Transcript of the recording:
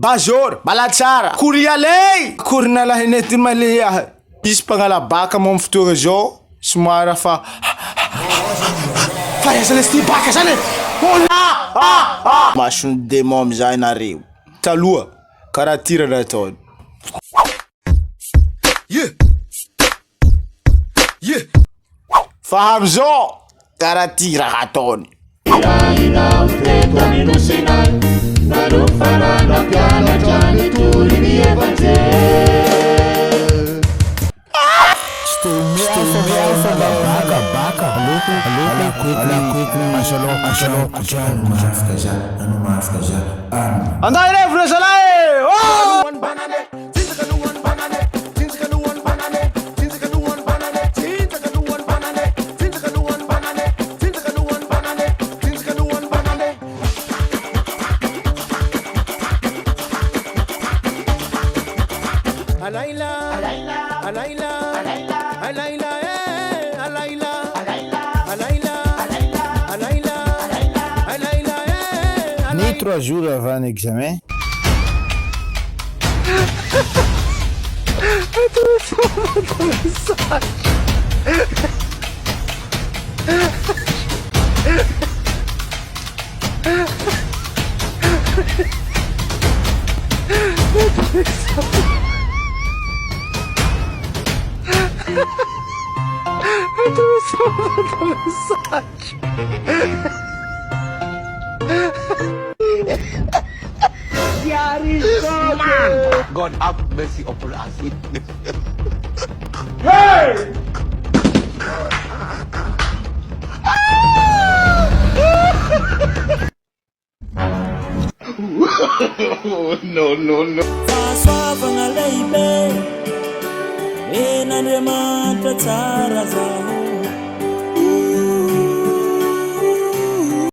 Bajor, balatsara, kurialei, kurna lahinety malia. Isy pangalabaka mo fotoagna zao, somara fa Celestin baka zany. Hola! Masony démon amizay nareo. Taloha, karaha ty raha nataony. Fa amizao, karaha ty raha ataony. Andai levre zalahy! Oh! Ni 3 jours avant l'examen. God have mercy upon us. Hey! No. Fasavana leibe, enandemata tsara zaho.